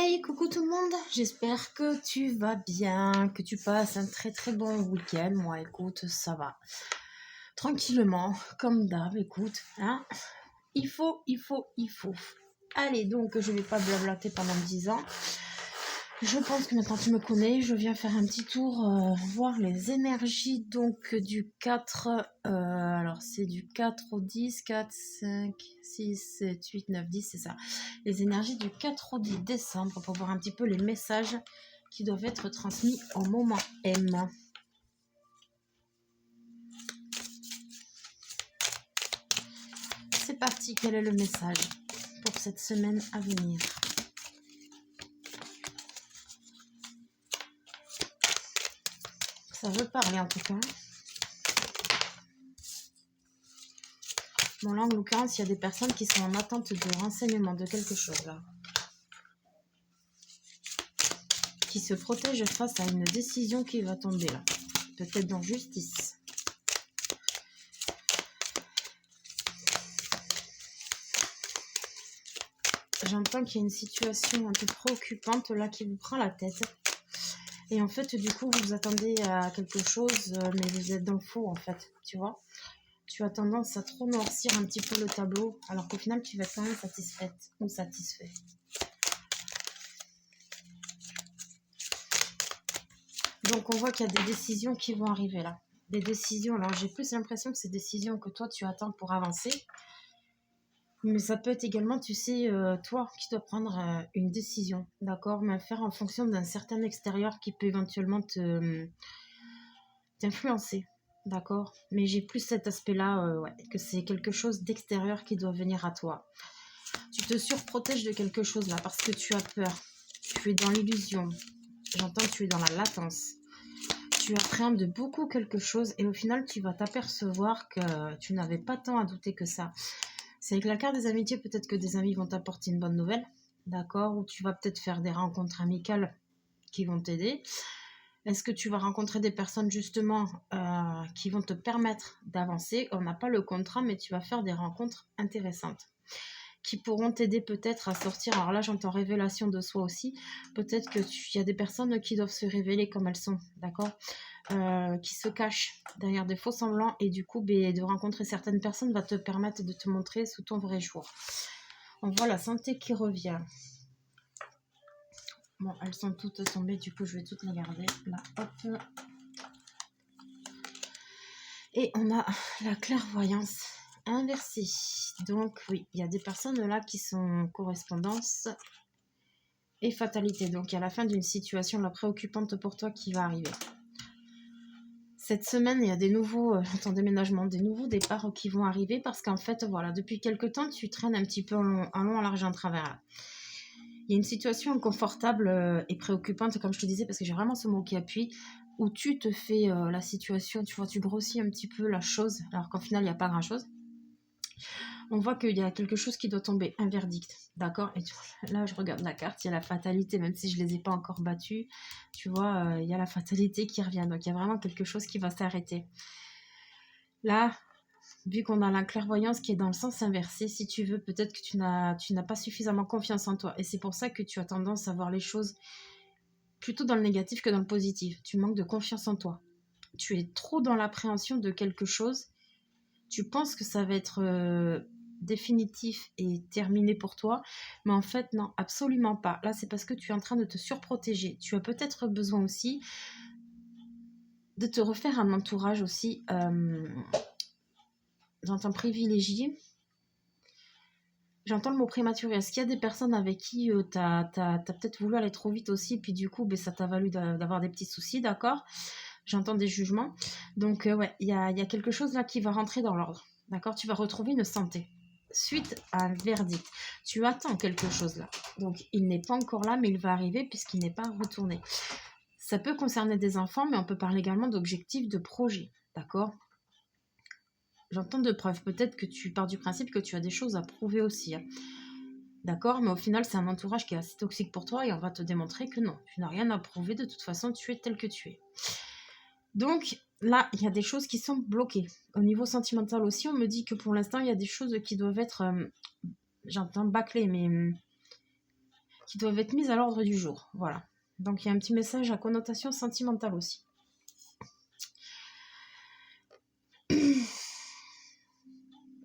Hey, coucou tout le monde, j'espère que tu vas bien, que tu passes un très très bon week-end. Moi, écoute, ça va. Tranquillement, comme d'hab, écoute, hein. Il faut. Allez, donc, je vais pas blablater pendant 10 ans. Je pense que maintenant tu me connais, je viens faire un petit tour, voir les énergies donc du 4, alors c'est du 4 au 10, 4, 5, 6, 7, 8, 9, 10, c'est ça. Les énergies du 4 au 10 décembre pour voir un petit peu les messages qui doivent être transmis au moment M. C'est parti, quel est le message pour cette semaine à venir? Ça veut parler en tout cas. Bon, là, en l'occurrence, il y a des personnes qui sont en attente de renseignements de quelque chose, là. Qui se protègent face à une décision qui va tomber, là. Peut-être dans justice. J'entends qu'il y a une situation un peu préoccupante, là, qui vous prend la tête. Et en fait, du coup, vous vous attendez à quelque chose, mais vous êtes dans le faux, en fait, tu vois. Tu as tendance à trop noircir un petit peu le tableau, alors qu'au final, tu vas être quand même satisfaite ou satisfait. Donc, on voit qu'il y a des décisions qui vont arriver, là. Des décisions, alors j'ai plus l'impression que c'est des décisions que toi, tu attends pour avancer. Mais ça peut être également, tu sais, toi qui dois prendre une décision, d'accord? Mais faire en fonction d'un certain extérieur qui peut éventuellement t'influencer, d'accord? Mais j'ai plus cet aspect-là, ouais, que c'est quelque chose d'extérieur qui doit venir à toi. Tu te surprotèges de quelque chose là parce que tu as peur. Tu es dans l'illusion. J'entends que tu es dans la latence. Tu appréhendes beaucoup quelque chose et au final, tu vas t'apercevoir que tu n'avais pas tant à douter que ça. C'est avec la carte des amitiés, peut-être que des amis vont t'apporter une bonne nouvelle, d'accord? Ou tu vas peut-être faire des rencontres amicales qui vont t'aider. Est-ce que tu vas rencontrer des personnes justement qui vont te permettre d'avancer? On n'a pas le contrat, mais tu vas faire des rencontres intéressantes qui pourront t'aider peut-être à sortir. Alors là, j'entends révélation de soi aussi. Peut-être qu'il y a des personnes qui doivent se révéler comme elles sont, d'accord? Qui se cachent derrière des faux semblants et du coup de rencontrer certaines personnes va te permettre de te montrer sous ton vrai jour. On voit la santé qui revient. Bon, elles sont toutes tombées, du coup je vais toutes les garder là, hop. Et on a la clairvoyance inversée. Donc oui, il y a des personnes là qui sont correspondance et fatalité. Donc il y a la fin d'une situation là préoccupante pour toi qui va arriver. Cette semaine, il y a des nouveaux ton déménagement, des nouveaux départs qui vont arriver parce qu'en fait, voilà, depuis quelque temps, tu traînes un petit peu en long, en large, en travers. Là. Il y a une situation inconfortable et préoccupante, comme je te disais, parce que j'ai vraiment ce mot qui appuie, où tu te fais la situation, tu vois, tu grossis un petit peu la chose, alors qu'au final, il n'y a pas grand-chose. On voit qu'il y a quelque chose qui doit tomber, un verdict, d'accord? Et là, je regarde la carte, il y a la fatalité, même si je ne les ai pas encore battus, tu vois, il y a la fatalité qui revient, donc il y a vraiment quelque chose qui va s'arrêter. Là, vu qu'on a la clairvoyance qui est dans le sens inversé, si tu veux, peut-être que tu n'as pas suffisamment confiance en toi, et c'est pour ça que tu as tendance à voir les choses plutôt dans le négatif que dans le positif. Tu manques de confiance en toi. Tu es trop dans l'appréhension de quelque chose, tu penses que ça va être définitif et terminé pour toi, mais en fait non, absolument pas. Là c'est parce que tu es en train de te surprotéger. Tu as peut-être besoin aussi de te refaire un entourage aussi, j'entends privilégié, j'entends le mot prématuré. Est-ce qu'il y a des personnes avec qui tu as peut-être voulu aller trop vite aussi, puis du coup ça t'a valu d'avoir des petits soucis, d'accord? J'entends des jugements, donc ouais, il y a quelque chose là qui va rentrer dans l'ordre, d'accord? Tu vas retrouver une santé suite à un verdict. Tu attends quelque chose là. Donc, il n'est pas encore là, mais il va arriver puisqu'il n'est pas retourné. Ça peut concerner des enfants, mais on peut parler également d'objectifs, de projets. D'accord? J'entends de preuves. Peut-être que tu pars du principe que tu as des choses à prouver aussi. Hein. D'accord? Mais au final, c'est un entourage qui est assez toxique pour toi et on va te démontrer que non, tu n'as rien à prouver. De toute façon, tu es tel que tu es. Donc, là, il y a des choses qui sont bloquées. Au niveau sentimental aussi, on me dit que pour l'instant, il y a des choses qui doivent être, j'entends bâclées, mais qui doivent être mises à l'ordre du jour. Voilà. Donc il y a un petit message à connotation sentimentale aussi.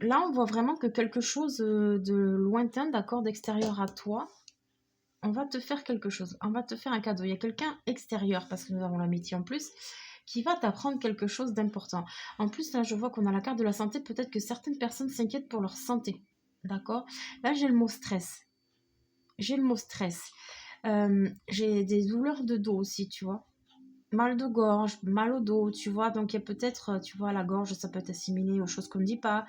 Là, on voit vraiment que quelque chose de lointain, d'accord, d'extérieur à toi, on va te faire quelque chose, on va te faire un cadeau. Il y a quelqu'un extérieur, parce que nous avons l'amitié en plus, qui va t'apprendre quelque chose d'important. En plus, là, je vois qu'on a la carte de la santé. Peut-être que certaines personnes s'inquiètent pour leur santé, d'accord. Là, j'ai le mot stress. J'ai le mot stress. J'ai des douleurs de dos aussi, tu vois. Mal de gorge, mal au dos, tu vois. Donc, il y a peut-être, tu vois, la gorge, ça peut être assimilé aux choses qu'on ne dit pas.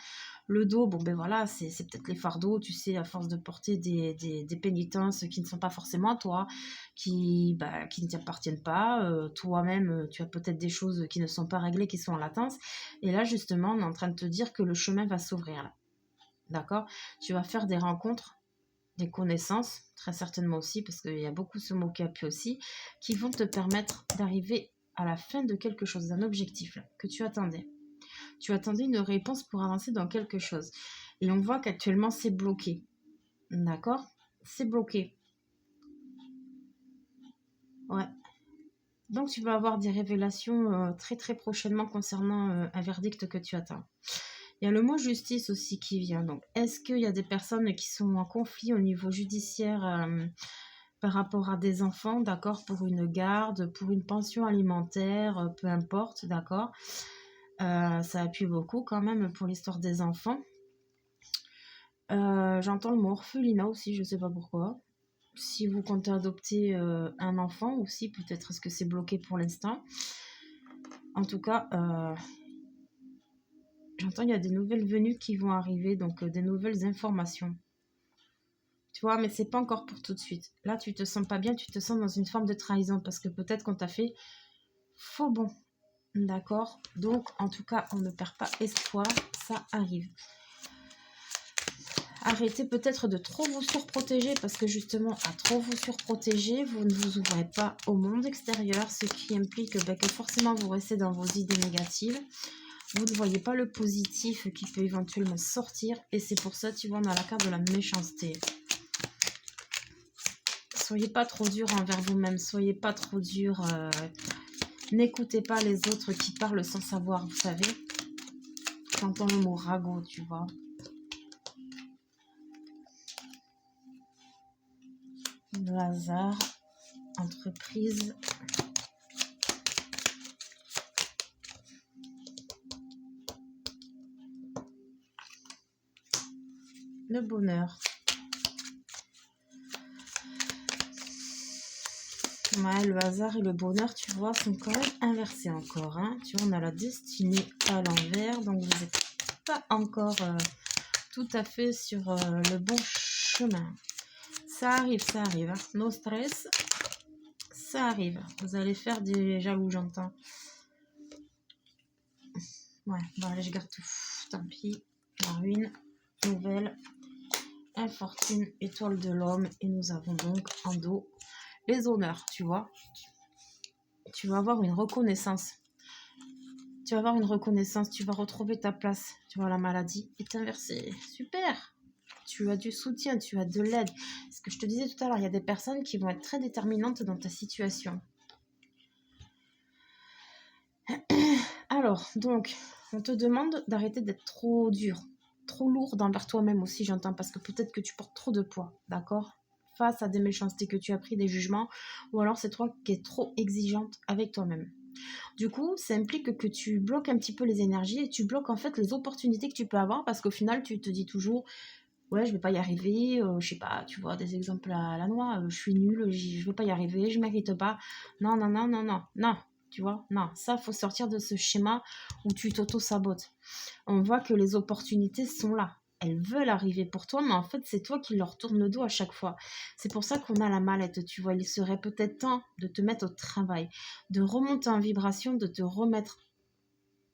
Le dos, bon, ben voilà, c'est peut-être les fardeaux, tu sais, à force de porter des pénitences qui ne sont pas forcément à toi, qui ne t'appartiennent pas. Toi-même, tu as peut-être des choses qui ne sont pas réglées, qui sont en latence. Et là, justement, on est en train de te dire que le chemin va s'ouvrir, là. D'accord. Tu vas faire des rencontres, des connaissances, très certainement aussi, parce qu'il y a beaucoup ce mot qui appuie aussi, qui vont te permettre d'arriver à la fin de quelque chose, d'un objectif là, que tu attendais. Tu attendais une réponse pour avancer dans quelque chose. Et on voit qu'actuellement, c'est bloqué. D'accord. C'est bloqué. Ouais. Donc, tu vas avoir des révélations très, très prochainement concernant un verdict que tu attends. Il y a le mot justice aussi qui vient. Donc, est-ce qu'il y a des personnes qui sont en conflit au niveau judiciaire par rapport à des enfants, d'accord, pour une garde, pour une pension alimentaire, peu importe, d'accord. Ça appuie beaucoup quand même pour l'histoire des enfants. J'entends le mot orphelinat aussi, je ne sais pas pourquoi. Si vous comptez adopter un enfant aussi, peut-être est-ce que c'est bloqué pour l'instant. En tout cas, j'entends il y a des nouvelles venues qui vont arriver, donc des nouvelles informations. Tu vois, mais c'est pas encore pour tout de suite. Là, tu te sens pas bien, tu te sens dans une forme de trahison parce que peut-être qu'on t'a fait faux bon. D'accord. Donc, en tout cas, on ne perd pas espoir, ça arrive. Arrêtez peut-être de trop vous surprotéger parce que justement, à trop vous surprotéger, vous ne vous ouvrez pas au monde extérieur, ce qui implique que forcément vous restez dans vos idées négatives. Vous ne voyez pas le positif qui peut éventuellement sortir et c'est pour ça, tu vois, on a la carte de la méchanceté. Soyez pas trop dur envers vous-même, soyez pas trop dur. N'écoutez pas les autres qui parlent sans savoir, vous savez. J'entends le mot ragot, tu vois. Le hasard, entreprise. Le bonheur. Ouais, le hasard et le bonheur, tu vois, sont quand même inversés encore. Hein. Tu vois, on a la destinée à l'envers, donc vous n'êtes pas encore tout à fait sur le bon chemin. Ça arrive, ça arrive. Hein. No stress, ça arrive. Vous allez faire des jaloux, j'entends. Ouais, bon allez, je garde tout. Tant pis. La ruine, nouvelle, infortune, étoile de l'homme. Et nous avons donc en dos les honneurs, tu vois. Tu vas avoir une reconnaissance. Tu vas avoir une reconnaissance, tu vas retrouver ta place. Tu vois, la maladie est inversée. Super. Tu as du soutien, tu as de l'aide. Ce que je te disais tout à l'heure, il y a des personnes qui vont être très déterminantes dans ta situation. Alors, donc, on te demande d'arrêter d'être trop dur, trop lourde envers toi-même aussi, j'entends, parce que peut-être que tu portes trop de poids, d'accord? Face à des méchancetés que tu as pris, des jugements, ou alors c'est toi qui es trop exigeante avec toi-même. Du coup, ça implique que tu bloques un petit peu les énergies et tu bloques en fait les opportunités que tu peux avoir parce qu'au final, tu te dis toujours, ouais, je vais pas y arriver, je sais pas, tu vois, des exemples à la noix, je suis nulle, je vais pas y arriver, je mérite pas. Non, non, non, non, non, non, tu vois, non, ça, faut sortir de ce schéma où tu t'auto-sabotes. On voit que les opportunités sont là. Elles veulent arriver pour toi, mais en fait, c'est toi qui leur tourne le dos à chaque fois. C'est pour ça qu'on a la mallette, tu vois. Il serait peut-être temps de te mettre au travail, de remonter en vibration, de te remettre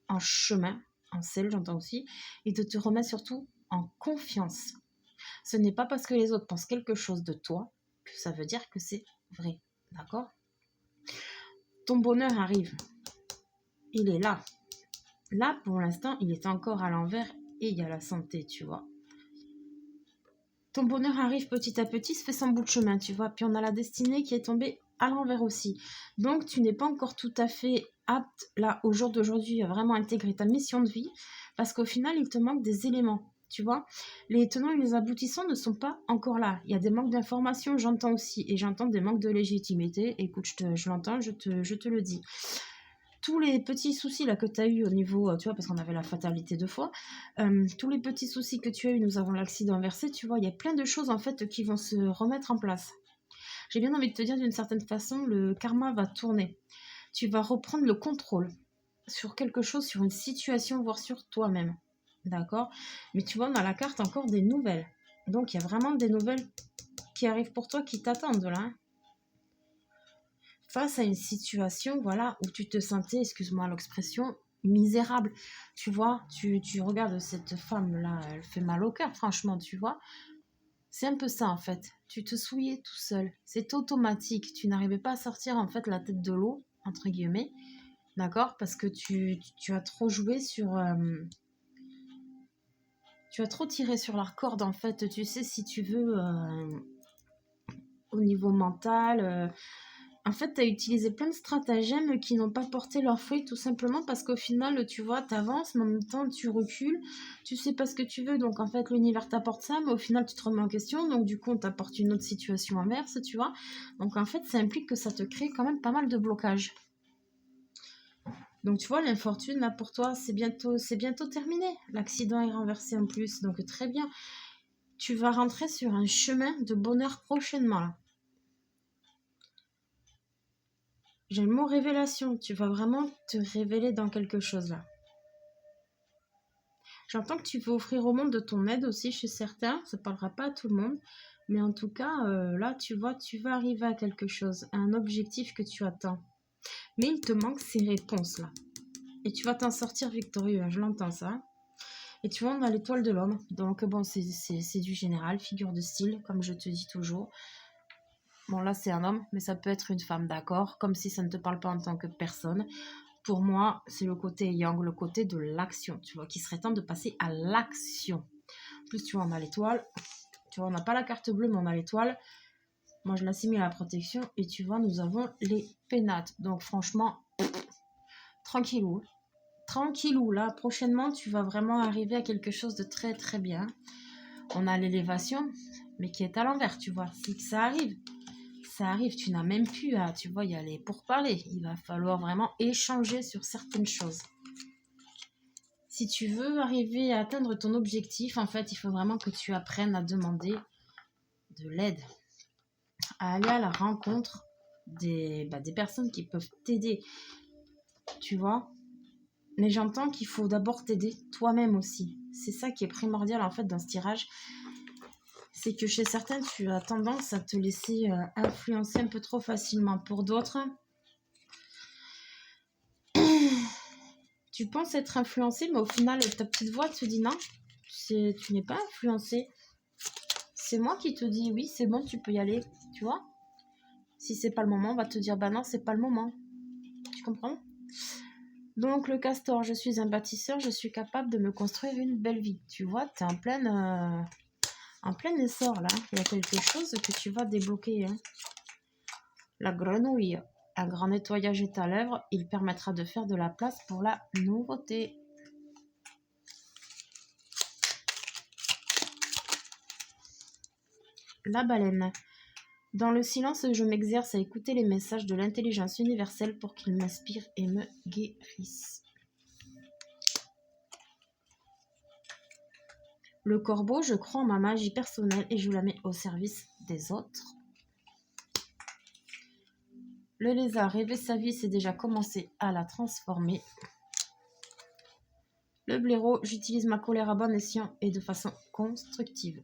en chemin, en selle, j'entends aussi, et de te remettre surtout en confiance. Ce n'est pas parce que les autres pensent quelque chose de toi que ça veut dire que c'est vrai. D'accord? Ton bonheur arrive. Il est là. Là, pour l'instant, il est encore à l'envers et il y a la santé, tu vois. ton bonheur arrive petit à petit, se fait son bout de chemin, tu vois. Puis on a la destinée qui est tombée à l'envers aussi. Donc tu n'es pas encore tout à fait apte, là, au jour d'aujourd'hui, à vraiment intégrer ta mission de vie, parce qu'au final, il te manque des éléments. Tu vois, les tenants et les aboutissants ne sont pas encore là. Il y a des manques d'informations, j'entends aussi, et j'entends des manques de légitimité. Écoute, je l'entends, je te le dis. Tous les petits soucis là que tu as eu au niveau, tu vois, parce qu'on avait la fatalité 2 fois, tous les petits soucis que tu as eu, nous avons l'accident inversé, tu vois, il y a plein de choses en fait qui vont se remettre en place. J'ai bien envie de te dire d'une certaine façon, le karma va tourner. Tu vas reprendre le contrôle sur quelque chose, sur une situation, voire sur toi-même. D'accord? Mais tu vois, on a la carte encore des nouvelles. Donc il y a vraiment des nouvelles qui arrivent pour toi, qui t'attendent là. Hein. Face à une situation, voilà, où tu te sentais, excuse-moi l'expression, misérable. Tu vois, tu regardes cette femme-là, elle fait mal au cœur, franchement, tu vois. C'est un peu ça, en fait. Tu te souillais tout seul. C'est automatique. Tu n'arrivais pas à sortir, en fait, la tête de l'eau, entre guillemets. D'accord? Parce que tu as trop joué sur... tu as trop tiré sur la corde, en fait. Tu sais, si tu veux, au niveau mental... en fait, tu as utilisé plein de stratagèmes qui n'ont pas porté leurs fruits, tout simplement parce qu'au final, tu vois, tu avances, mais en même temps, tu recules, tu sais pas ce que tu veux, donc en fait, l'univers t'apporte ça, mais au final, tu te remets en question, donc du coup, on t'apporte une autre situation inverse, tu vois. Donc en fait, ça implique que ça te crée quand même pas mal de blocages. Donc tu vois, l'infortune, là, pour toi, c'est bientôt terminé. L'accident est renversé en plus, donc très bien. Tu vas rentrer sur un chemin de bonheur prochainement, là. J'ai le mot révélation. Tu vas vraiment te révéler dans quelque chose là. J'entends que tu veux offrir au monde de ton aide aussi chez certains. Ça ne parlera pas à tout le monde. Mais en tout cas, là, tu vois, tu vas arriver à quelque chose, à un objectif que tu attends. Mais il te manque ces réponses là. Et tu vas t'en sortir victorieux. Hein, je l'entends ça. Et tu vois, on a l'étoile de l'homme. Donc bon, c'est du général, figure de style, comme je te dis toujours. Bon, là, c'est un homme, mais ça peut être une femme, d'accord? Comme si ça ne te parle pas en tant que personne. Pour moi, c'est le côté yang, le côté de l'action, tu vois, qui serait temps de passer à l'action. En plus, tu vois, on a l'étoile. Tu vois, on n'a pas la carte bleue, mais on a l'étoile. Moi, je l'assimile à la protection. Et tu vois, nous avons les pénates. Donc, franchement, tranquillou. Tranquillou. Là, prochainement, tu vas vraiment arriver à quelque chose de très, très bien. On a l'élévation, mais qui est à l'envers, tu vois. C'est que ça arrive. Ça arrive, tu n'as même plus à, tu vois, y aller pour parler. Il va falloir vraiment échanger sur certaines choses. Si tu veux arriver à atteindre ton objectif, en fait, il faut vraiment que tu apprennes à demander de l'aide, à aller à la rencontre des personnes qui peuvent t'aider, tu vois. Mais j'entends qu'il faut d'abord t'aider toi-même aussi. C'est ça qui est primordial, en fait, dans ce tirage. C'est que chez certains, tu as tendance à te laisser influencer un peu trop facilement. Pour d'autres, tu penses être influencé, mais au final, ta petite voix te dit non, tu n'es pas influencé. C'est moi qui te dis oui, c'est bon, tu peux y aller, tu vois. Si c'est pas le moment, on va te dire bah non, c'est pas le moment. Tu comprends? Donc le castor, je suis un bâtisseur, je suis capable de me construire une belle vie. Tu vois, tu es en plein essor là. Il y a quelque chose que tu vas débloquer. Hein. La grenouille, un grand nettoyage est à l'œuvre. Il permettra de faire de la place pour la nouveauté. La baleine. Dans le silence, je m'exerce à écouter les messages de l'intelligence universelle pour qu'ils m'inspirent et me guérissent. Le corbeau, je crois en ma magie personnelle et je la mets au service des autres. Le lézard, rêver sa vie, c'est déjà commencé à la transformer. Le blaireau, j'utilise ma colère à bon escient et de façon constructive.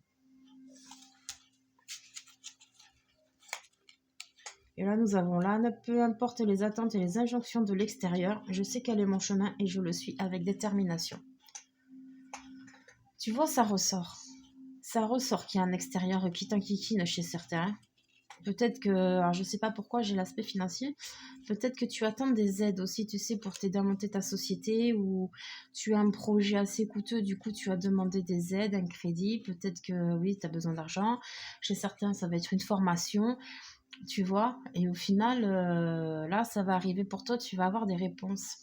Et là, nous avons l'âne. Peu importe les attentes et les injonctions de l'extérieur, je sais quel est mon chemin et je le suis avec détermination. Tu vois, ça ressort. Ça ressort qu'il y a un extérieur qui t'enquiquine chez certains. Peut-être que, alors je sais pas pourquoi j'ai l'aspect financier, peut-être que tu attends des aides aussi, tu sais, pour t'aider à monter ta société ou tu as un projet assez coûteux, du coup tu as demandé des aides, un crédit, peut-être que oui, tu as besoin d'argent. Chez certains, ça va être une formation, tu vois, et au final, là, ça va arriver pour toi, tu vas avoir des réponses.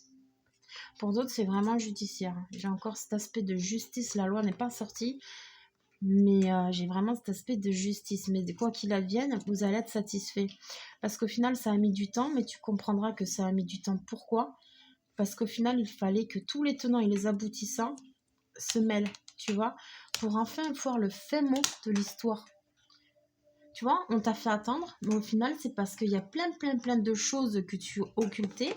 Pour d'autres, c'est vraiment judiciaire. J'ai encore cet aspect de justice, la loi n'est pas sortie, mais j'ai vraiment cet aspect de justice. Mais quoi qu'il advienne, vous allez être satisfait. Parce qu'au final, ça a mis du temps, mais tu comprendras que ça a mis du temps. Pourquoi? Parce qu'au final, il fallait que tous les tenants et les aboutissants se mêlent, tu vois, pour enfin voir le fin mot de l'histoire. Tu vois, on t'a fait attendre, mais au final, c'est parce qu'il y a plein de choses que tu occultais,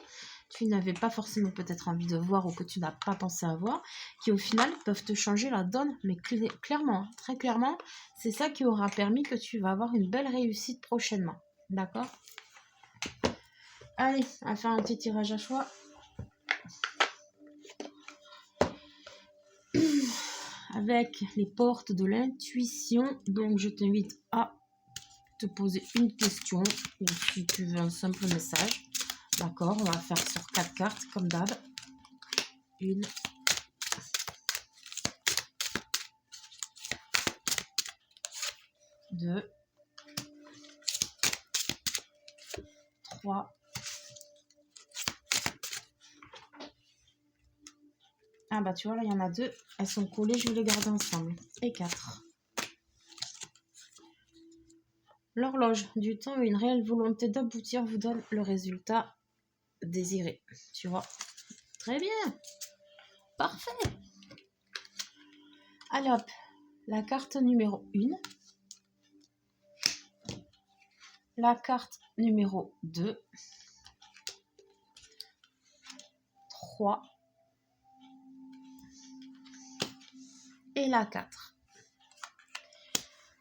tu n'avais pas forcément peut-être envie de voir ou que tu n'as pas pensé à voir, qui au final peuvent te changer la donne, mais clairement, très clairement, c'est ça qui aura permis que tu vas avoir une belle réussite prochainement. D'accord? Allez, on va faire un petit tirage à choix. Avec les portes de l'intuition, donc je t'invite à te poser une question ou si tu veux un simple message. D'accord, on va faire sur 4 cartes comme d'hab. 1, 2, 3. Ah bah tu vois là il y en a 2, elles sont collées, je vais les garder ensemble. Et 4. L'horloge du temps et une réelle volonté d'aboutir vous donne le résultat désiré. Tu vois. Très bien. Parfait. Allez hop, la carte numéro 1. La carte numéro 2. 3. Et la 4.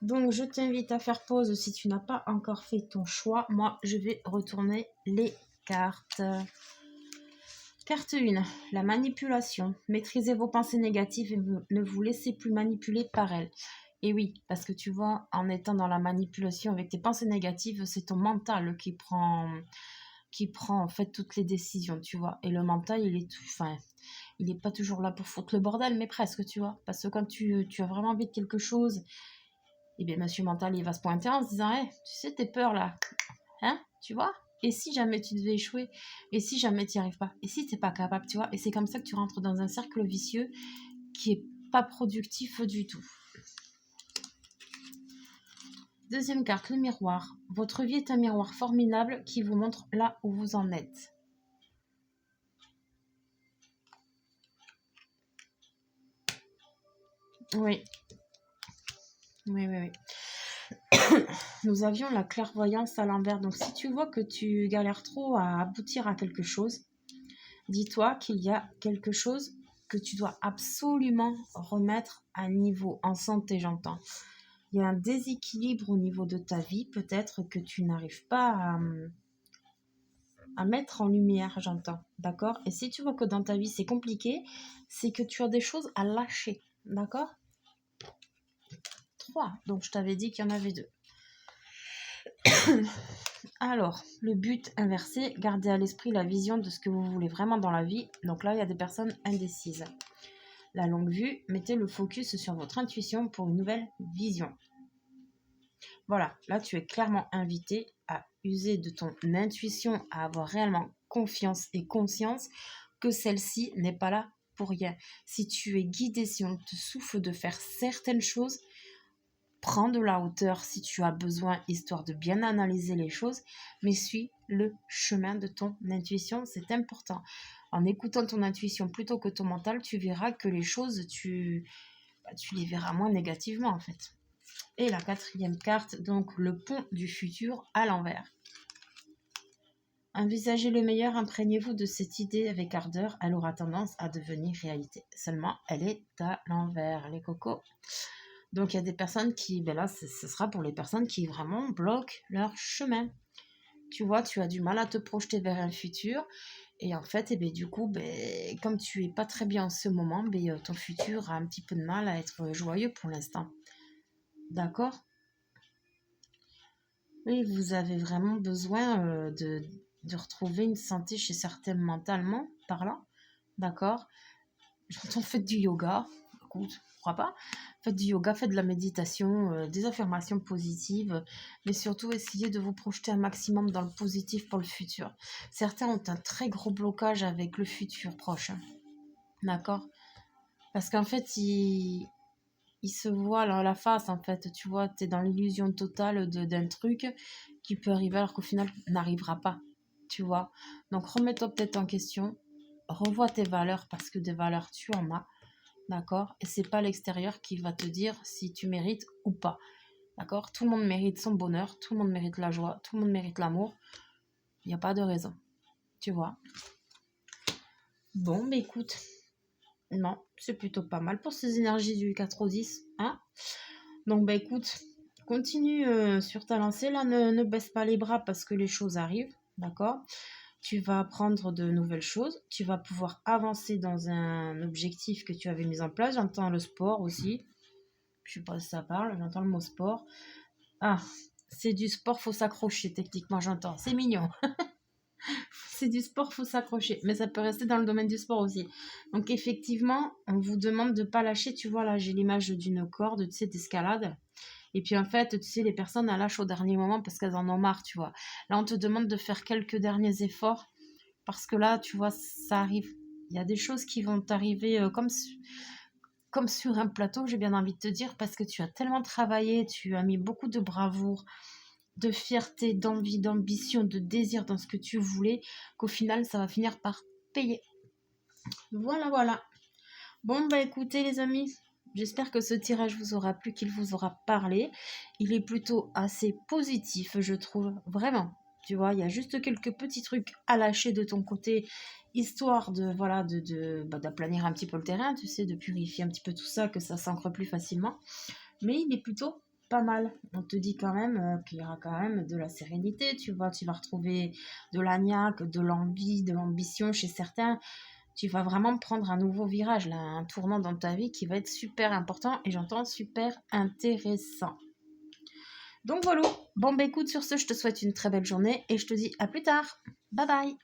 Donc, je t'invite à faire pause si tu n'as pas encore fait ton choix. Moi, je vais retourner les cartes. Carte 1, la manipulation. Maîtrisez vos pensées négatives et ne vous laissez plus manipuler par elles. Et oui, parce que tu vois, en étant dans la manipulation avec tes pensées négatives, c'est ton mental qui prend en fait toutes les décisions, tu vois. Et le mental, il est pas toujours là pour foutre le bordel, mais presque, tu vois. Parce que quand tu as vraiment envie de quelque chose, et bien monsieur mental, il va se pointer en se disant, hey, tu sais, tes peurs là, hein, tu vois. Et si jamais tu devais échouer, et si jamais tu n'y arrives pas, et si tu n'es pas capable, tu vois. Et c'est comme ça que tu rentres dans un cercle vicieux qui est pas productif du tout. Deuxième carte, le miroir. Votre vie est un miroir formidable qui vous montre là où vous en êtes. Oui. Oui. Nous avions la clairvoyance à l'envers. Donc si tu vois que tu galères trop à aboutir à quelque chose, dis-toi qu'il y a quelque chose que tu dois absolument remettre à niveau, en santé j'entends. Il y a un déséquilibre au niveau de ta vie, peut-être que tu n'arrives pas à mettre en lumière, j'entends, d'accord? Et si tu vois que dans ta vie c'est compliqué, c'est que tu as des choses à lâcher, d'accord? 3, donc je t'avais dit qu'il y en avait 2. Alors, le but inversé, gardez à l'esprit la vision de ce que vous voulez vraiment dans la vie. Donc là, il y a des personnes indécises. La longue vue, mettez le focus sur votre intuition pour une nouvelle vision. Voilà, là tu es clairement invité à user de ton intuition, à avoir réellement confiance et conscience que celle-ci n'est pas là pour rien. Si tu es guidé, si on te souffle de faire certaines choses, prends de la hauteur si tu as besoin, histoire de bien analyser les choses, mais suis le chemin de ton intuition, c'est important. En écoutant ton intuition plutôt que ton mental, tu verras que les choses, tu les verras moins négativement en fait. Et la 4e carte, donc le pont du futur à l'envers. Envisagez le meilleur, imprégnez-vous de cette idée avec ardeur, elle aura tendance à devenir réalité. Seulement, elle est à l'envers, les cocos. Donc, il y a des personnes qui, ben là, ce sera pour les personnes qui vraiment bloquent leur chemin. Tu vois, tu as du mal à te projeter vers un futur. Et en fait, du coup, comme tu n'es pas très bien en ce moment, ton futur a un petit peu de mal à être joyeux pour l'instant. D'accord ? Oui, vous avez vraiment besoin de retrouver une santé chez certains mentalement parlant, d'accord? J'entends faites du yoga, écoute, pourquoi pas? Faites du yoga, faites de la méditation, des affirmations positives, mais surtout essayez de vous projeter un maximum dans le positif pour le futur. Certains ont un très gros blocage avec le futur proche, hein, d'accord? Parce qu'en fait, ils se voient dans la face, en fait, tu vois, tu es dans l'illusion totale d'un truc qui peut arriver alors qu'au final n'arrivera pas, tu vois. Donc remets-toi peut-être en question, revois tes valeurs parce que des valeurs tu en as, d'accord? Et c'est pas l'extérieur qui va te dire si tu mérites ou pas, d'accord? Tout le monde mérite son bonheur, tout le monde mérite la joie, tout le monde mérite l'amour, il n'y a pas de raison, tu vois. Bon, mais écoute, non, c'est plutôt pas mal pour ces énergies du 4 au 10, hein? Donc, bah écoute, continue sur ta lancée. Là, ne baisse pas les bras parce que les choses arrivent, d'accord? Tu vas apprendre de nouvelles choses. Tu vas pouvoir avancer dans un objectif que tu avais mis en place. J'entends le sport aussi. Je sais pas si ça parle. J'entends le mot sport. Ah, c'est du sport, faut s'accrocher. Techniquement, j'entends. C'est mignon. C'est du sport, faut s'accrocher. Mais ça peut rester dans le domaine du sport aussi. Donc, effectivement, on vous demande de pas lâcher. Tu vois, là, j'ai l'image d'une corde, tu sais, d'escalade. Et puis en fait, tu sais, les personnes, elles lâchent au dernier moment parce qu'elles en ont marre, tu vois. Là, on te demande de faire quelques derniers efforts parce que là, tu vois, ça arrive. Il y a des choses qui vont t'arriver comme sur un plateau, j'ai bien envie de te dire, parce que tu as tellement travaillé, tu as mis beaucoup de bravoure, de fierté, d'envie, d'ambition, de désir dans ce que tu voulais, qu'au final, ça va finir par payer. Voilà, voilà. Bon, bah écoutez les amis, j'espère que ce tirage vous aura plu, qu'il vous aura parlé. Il est plutôt assez positif, je trouve, vraiment. Tu vois, il y a juste quelques petits trucs à lâcher de ton côté, histoire de, voilà, d'aplanir un petit peu le terrain, tu sais, de purifier un petit peu tout ça, que ça s'ancre plus facilement. Mais il est plutôt pas mal. On te dit quand même qu'il y aura quand même de la sérénité, tu vois, tu vas retrouver de la niaque, de l'envie, de l'ambition chez certains. Tu vas vraiment prendre un nouveau virage, là, un tournant dans ta vie qui va être super important et j'entends super intéressant. Donc voilà. Bon, bah écoute, sur ce, je te souhaite une très belle journée et je te dis à plus tard. Bye bye.